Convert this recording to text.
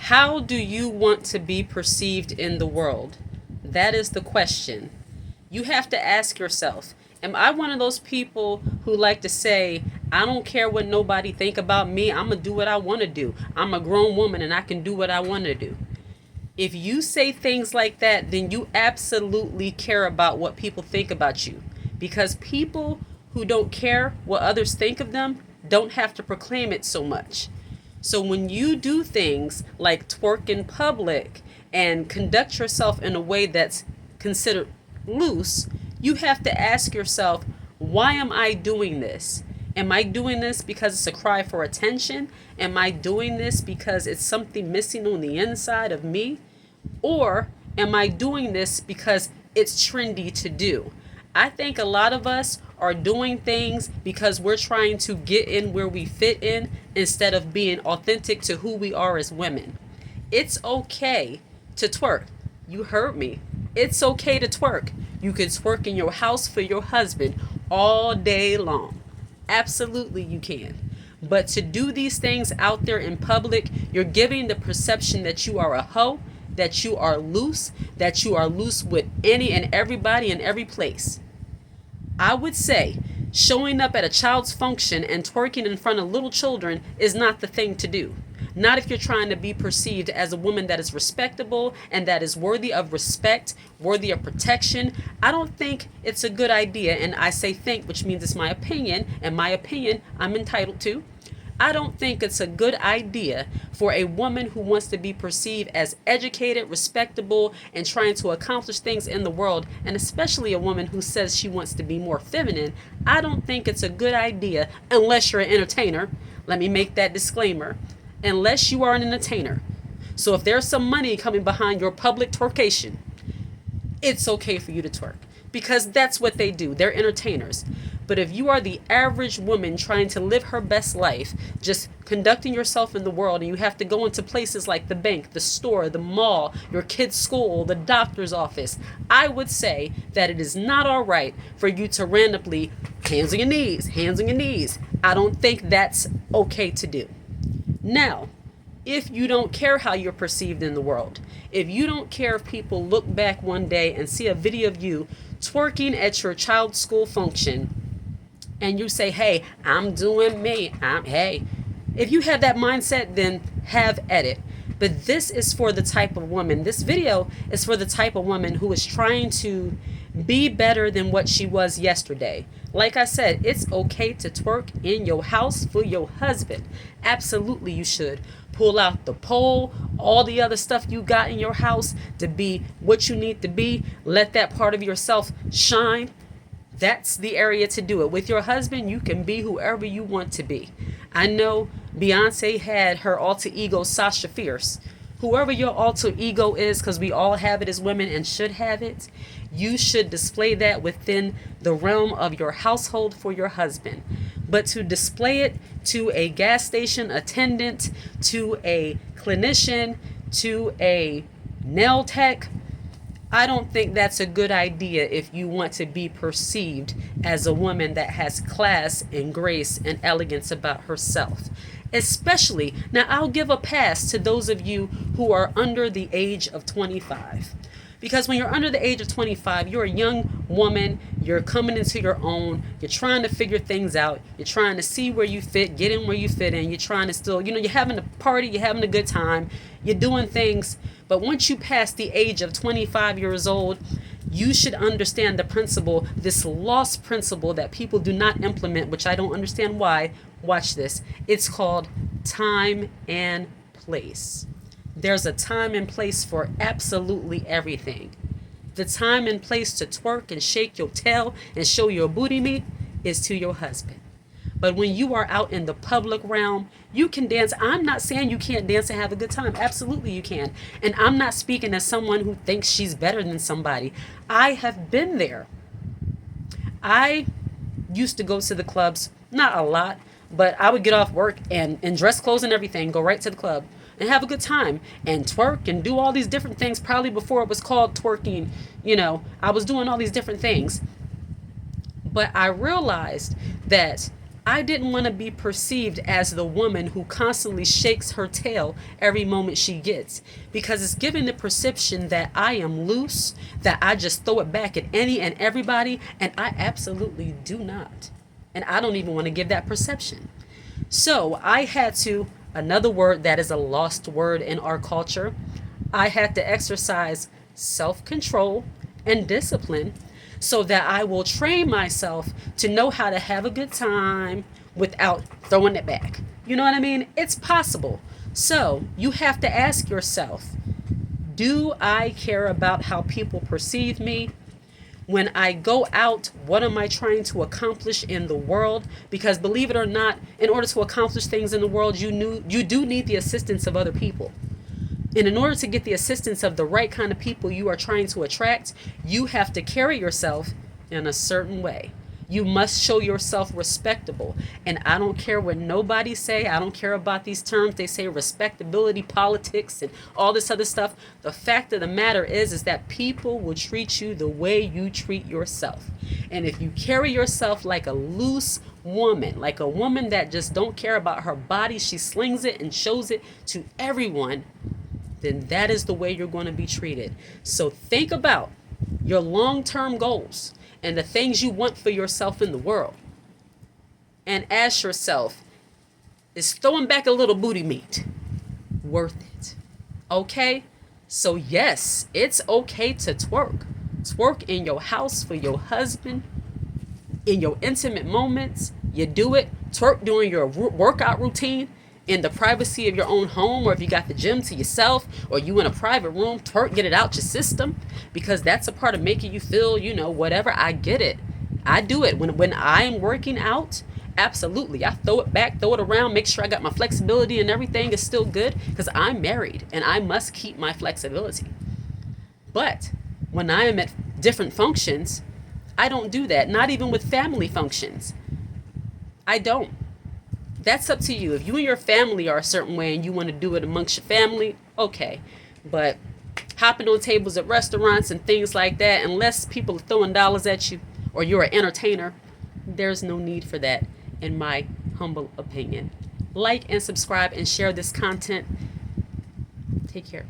How do you want to be perceived in the world? That is the question. You have to ask yourself, am I one of those people who like to say, I don't care what nobody think about me. I'm going to do what I want to do. I'm a grown woman and I can do what I want to do. If you say things like that, then you absolutely care about what people think about you. Because people who don't care what others think of them don't have to proclaim it so much. So when you do things like twerk in public and conduct yourself in a way that's considered loose, you have to ask yourself, why am I doing this? Am I doing this because it's a cry for attention? Am I doing this because it's something missing on the inside of me? Or am I doing this because it's trendy to do? I think a lot of us are doing things because we're trying to get in where we fit in instead of being authentic to who we are as women. It's okay to twerk. You heard me. It's okay to twerk. You can twerk in your house for your husband all day long. Absolutely you can. But to do these things out there in public, you're giving the perception that you are a hoe, that you are loose with any and everybody in every place. I would say showing up at a child's function and twerking in front of little children is not the thing to do. Not if you're trying to be perceived as a woman that is respectable and that is worthy of respect, worthy of protection. I don't think it's a good idea, and I say think, which means it's my opinion, and my opinion I'm entitled to. I don't think it's a good idea for a woman who wants to be perceived as educated, respectable, and trying to accomplish things in the world, and especially a woman who says she wants to be more feminine. I don't think it's a good idea unless you're an entertainer. Let me make that disclaimer. Unless you are an entertainer. So if there's some money coming behind your public twerkation, it's okay for you to twerk. Because that's what they do. They're entertainers. But if you are the average woman trying to live her best life, just conducting yourself in the world, and you have to go into places like the bank, the store, the mall, your kid's school, the doctor's office, I would say that it is not all right for you to randomly, hands on your knees. I don't think that's okay to do. Now, if you don't care how you're perceived in the world, if you don't care if people look back one day and see a video of you twerking at your child's school function, and you say, hey, I'm doing me, hey. If you have that mindset, then have at it. But this is for the type of woman, this video is for the type of woman who is trying to be better than what she was yesterday. Like I said, it's okay to twerk in your house for your husband. Absolutely you should. Pull out the pole, all the other stuff you got in your house to be what you need to be. Let that part of yourself shine. That's the area to do it. With your husband, you can be whoever you want to be. I know Beyonce had her alter ego, Sasha Fierce. Whoever your alter ego is, because we all have it as women and should have it, you should display that within the realm of your household for your husband. But to display it to a gas station attendant, to a clinician, to a nail tech, I don't think that's a good idea if you want to be perceived as a woman that has class and grace and elegance about herself. Especially, now I'll give a pass to those of you who are under the age of 25. Because when you're under the age of 25, you're a young woman, you're coming into your own, you're trying to figure things out, you're trying to see where you fit, get in where you fit in, you're trying to still, you're having a party, you're having a good time, you're doing things. But once you pass the age of 25 years old, you should understand the principle, this lost principle that people do not implement, which I don't understand why. Watch this. It's called time and place. There's a time and place for absolutely everything. The time and place to twerk and shake your tail and show your booty meat is to your husband. But when you are out in the public realm, you can dance. I'm not saying you can't dance and have a good time. Absolutely you can. And I'm not speaking as someone who thinks she's better than somebody. I have been there. I used to go to the clubs, not a lot, but I would get off work and in dress clothes and everything, go right to the club and have a good time and twerk and do all these different things. Probably before it was called twerking, I was doing all these different things. But I realized that I didn't want to be perceived as the woman who constantly shakes her tail every moment she gets, because it's giving the perception that I am loose, that I just throw it back at any and everybody, and I absolutely do not. And I don't even want to give that perception. So I had to, another word that is a lost word in our culture, I had to exercise self control and discipline so that I will train myself to know how to have a good time without throwing it back. You know what I mean? It's possible. So you have to ask yourself, do I care about how people perceive me? When I go out, what am I trying to accomplish in the world? Because believe it or not, in order to accomplish things in the world, you do need the assistance of other people. And in order to get the assistance of the right kind of people you are trying to attract, you have to carry yourself in a certain way. You must show yourself respectable. And I don't care what nobody say. I don't care about these terms. They say respectability, politics, and all this other stuff. The fact of the matter is that people will treat you the way you treat yourself. And if you carry yourself like a loose woman, like a woman that just don't care about her body, she slings it and shows it to everyone, then that is the way you're going to be treated. So think about your long-term goals and the things you want for yourself in the world. And ask yourself, is throwing back a little booty meat worth it? Okay? So yes, it's okay to twerk. Twerk in your house for your husband, in your intimate moments. You do it. Twerk during your workout routine, in the privacy of your own home, or if you got the gym to yourself, or you in a private room, twerk, get it out your system, because that's a part of making you feel, whatever. I get it. I do it when I'm working out. Absolutely. I throw it back, throw it around, make sure I got my flexibility and everything is still good, because I'm married and I must keep my flexibility. But when I am at different functions, I don't do that. Not even with family functions. I don't. That's up to you. If you and your family are a certain way and you want to do it amongst your family, okay. But hopping on tables at restaurants and things like that, unless people are throwing dollars at you or you're an entertainer, there's no need for that, in my humble opinion. Like and subscribe and share this content. Take care.